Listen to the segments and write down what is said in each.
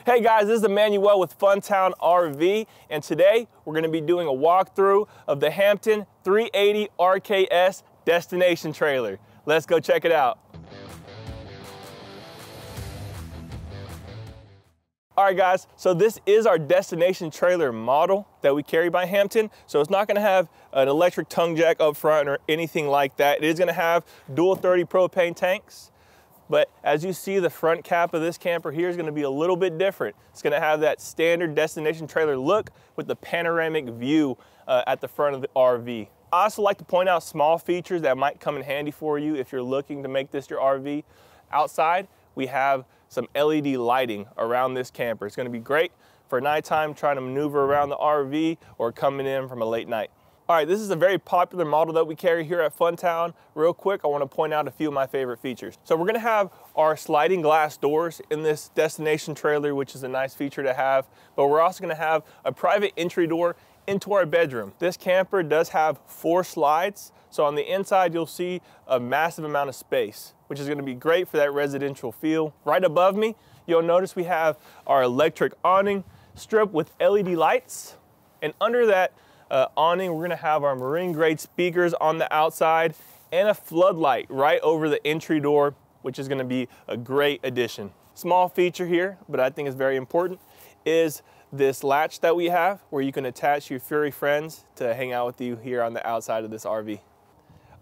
Hey guys, this is Emmanuel with Funtown RV, and today we're going to be doing a walkthrough of the Hampton 380RKS destination trailer. Let's go check it out. All right guys, so this is our destination trailer model that we carry by Hampton. So it's not going to have an electric tongue jack up front or anything like that. It is going to have dual 30 propane tanks. But as you see, the front cap of this camper here is going to be a little bit different. It's going to have that standard destination trailer look with the panoramic view at the front of the RV. I also like to point out small features that might come in handy for you if you're looking to make this your RV. Outside, we have some LED lighting around this camper. It's going to be great for nighttime trying to maneuver around the RV or coming in from a late night. All right, this is a very popular model that we carry here at Funtown. Real quick, I want to point out a few of my favorite features. So we're going to have our sliding glass doors in this destination trailer, which is a nice feature to have, but we're also going to have a private entry door into our bedroom. This camper does have 4 slides, so on the inside you'll see a massive amount of space, which is going to be great for that residential feel. Right above me, you'll notice we have our electric awning strip with LED lights, and under that awning, we're gonna have our marine grade speakers on the outside and a floodlight right over the entry door, which is gonna be a great addition. Small feature here, but I think is very important, is this latch that we have where you can attach your furry friends to hang out with you here on the outside of this RV.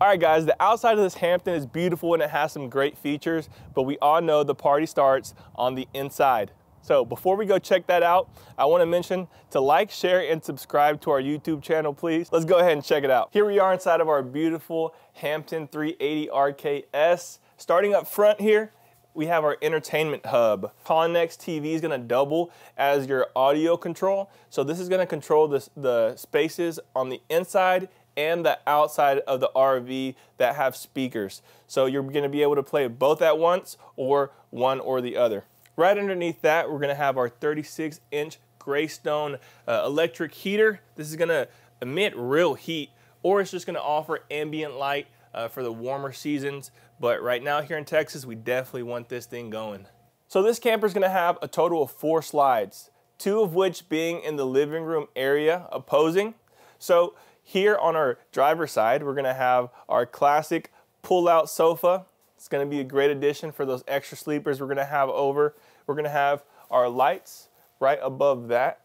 All right guys, the outside of this Hampton is beautiful and it has some great features, but we all know the party starts on the inside. So before we go check that out, I want to mention to like, share, and subscribe to our YouTube channel, please. Let's go ahead and check it out. Here we are inside of our beautiful Hampton 380RKS. Starting up front here, we have our entertainment hub. Connex TV is going to double as your audio control. So this is going to control the spaces on the inside and the outside of the RV that have speakers. So you're going to be able to play both at once or one or the other. Right underneath that, we're going to have our 36-inch Greystone electric heater. This is going to emit real heat, or it's just going to offer ambient light for the warmer seasons. But right now here in Texas, we definitely want this thing going. So this camper is going to have a total of 4 slides, 2 of which being in the living room area opposing. So here on our driver's side, we're going to have our classic pull-out sofa. It's going to be a great addition for those extra sleepers we're going to have over. We're going to have our lights right above that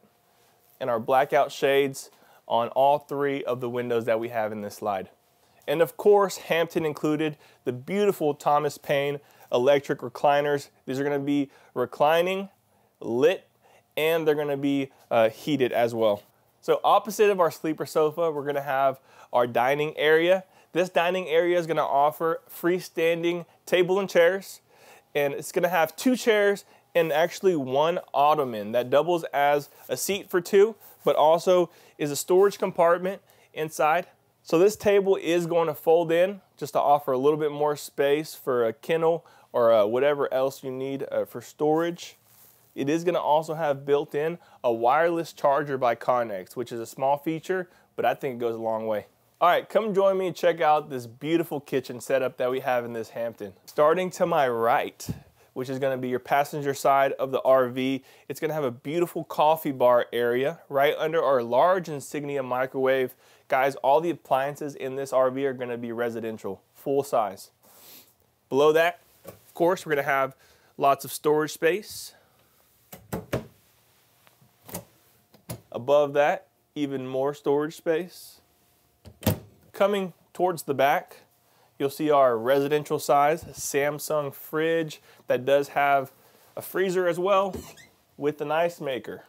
and our blackout shades on all 3 of the windows that we have in this slide. And of course, Hampton included the beautiful Thomas Paine electric recliners. These are going to be reclining, lit, and they're going to be heated as well. So opposite of our sleeper sofa, we're going to have our dining area. This dining area is going to offer freestanding table and chairs, and it's going to have 2 chairs and actually 1 ottoman that doubles as a seat for 2, but also is a storage compartment inside. So this table is going to fold in just to offer a little bit more space for a kennel or whatever else you need for storage. It is going to also have built in a wireless charger by Connex, which is a small feature, but I think it goes a long way. All right, come join me and check out this beautiful kitchen setup that we have in this Hampton. Starting to my right, which is going to be your passenger side of the RV, it's going to have a beautiful coffee bar area right under our large Insignia microwave. Guys, all the appliances in this RV are going to be residential, full size. Below that, of course, we're going to have lots of storage space. Above that, even more storage space. Coming towards the back, you'll see our residential size Samsung fridge that does have a freezer as well with an ice maker.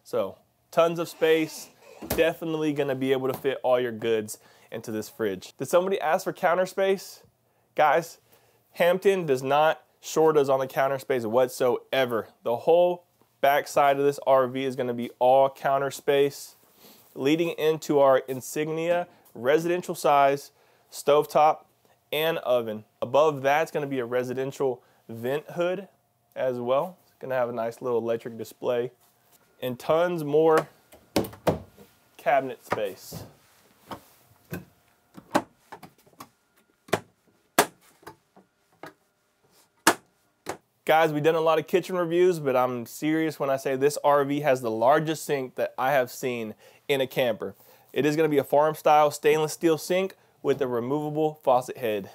So tons of space, definitely going to be able to fit all your goods into this fridge. Did somebody ask for counter space? Guys, Hampton does not short us on the counter space whatsoever. The whole back side of this RV is going to be all counter space, leading into our Insignia residential size stovetop and oven. Above that, it's going to be a residential vent hood as well. It's going to have a nice little electric display and tons more cabinet space. Guys, we've done a lot of kitchen reviews, but I'm serious when I say this RV has the largest sink that I have seen in a camper. It is going to be a farm style stainless steel sink with a removable faucet head.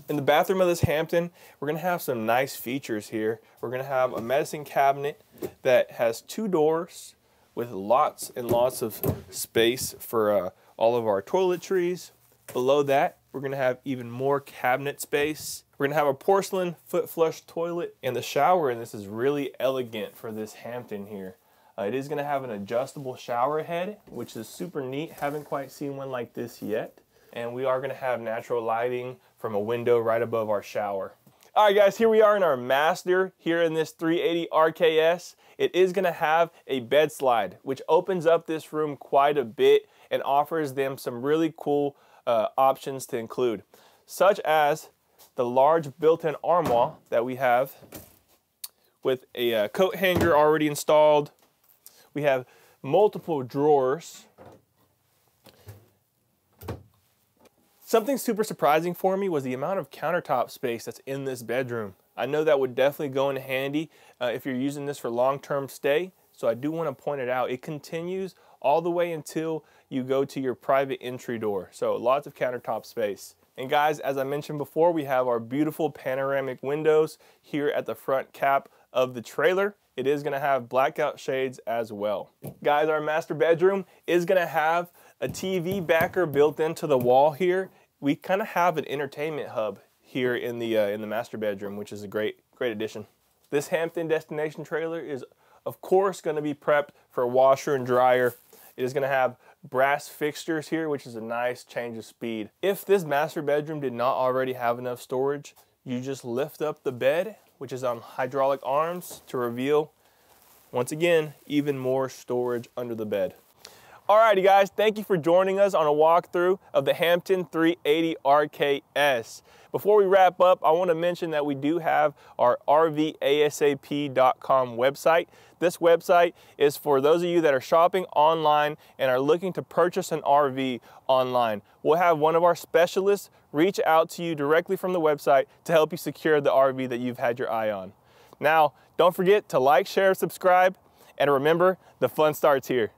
In the bathroom of this Hampton, we're going to have some nice features here. We're going to have a medicine cabinet that has 2 doors with lots and lots of space for all of our toiletries. Below that, we're going to have even more cabinet space. We're going to have a porcelain foot flush toilet, and the shower in this is really elegant for this Hampton here. It is going to have an adjustable shower head, which is super neat. Haven't quite seen one like this yet. And we are going to have natural lighting from a window right above our shower. All right, guys, here we are in our master here in this 380 RKS. It is going to have a bed slide, which opens up this room quite a bit and offers them some really cool options to include, such as the large built-in armoire that we have with a coat hanger already installed. We have multiple drawers. Something super surprising for me was the amount of countertop space that's in this bedroom. I know that would definitely go in handy if you're using this for long-term stay, so I do want to point it out. It continues all the way until you go to your private entry door, so lots of countertop space. And guys, as I mentioned before, we have our beautiful panoramic windows here at the front cap of the trailer. It is going to have blackout shades as well. Guys, our master bedroom is going to have a TV backer built into the wall here. We kind of have an entertainment hub here in the master bedroom, which is a great addition. This Hampton destination trailer is, of course, going to be prepped for a washer and dryer. It is going to have brass fixtures here, which is a nice change of speed. If this master bedroom did not already have enough storage, you just lift up the bed, which is on hydraulic arms, to reveal, once again, even more storage under the bed. Alrighty guys, thank you for joining us on a walkthrough of the Hampton 380 RKS. Before we wrap up, I want to mention that we do have our RVASAP.com website. This website is for those of you that are shopping online and are looking to purchase an RV online. We'll have one of our specialists reach out to you directly from the website to help you secure the RV that you've had your eye on. Now, don't forget to like, share, subscribe, and remember, the fun starts here.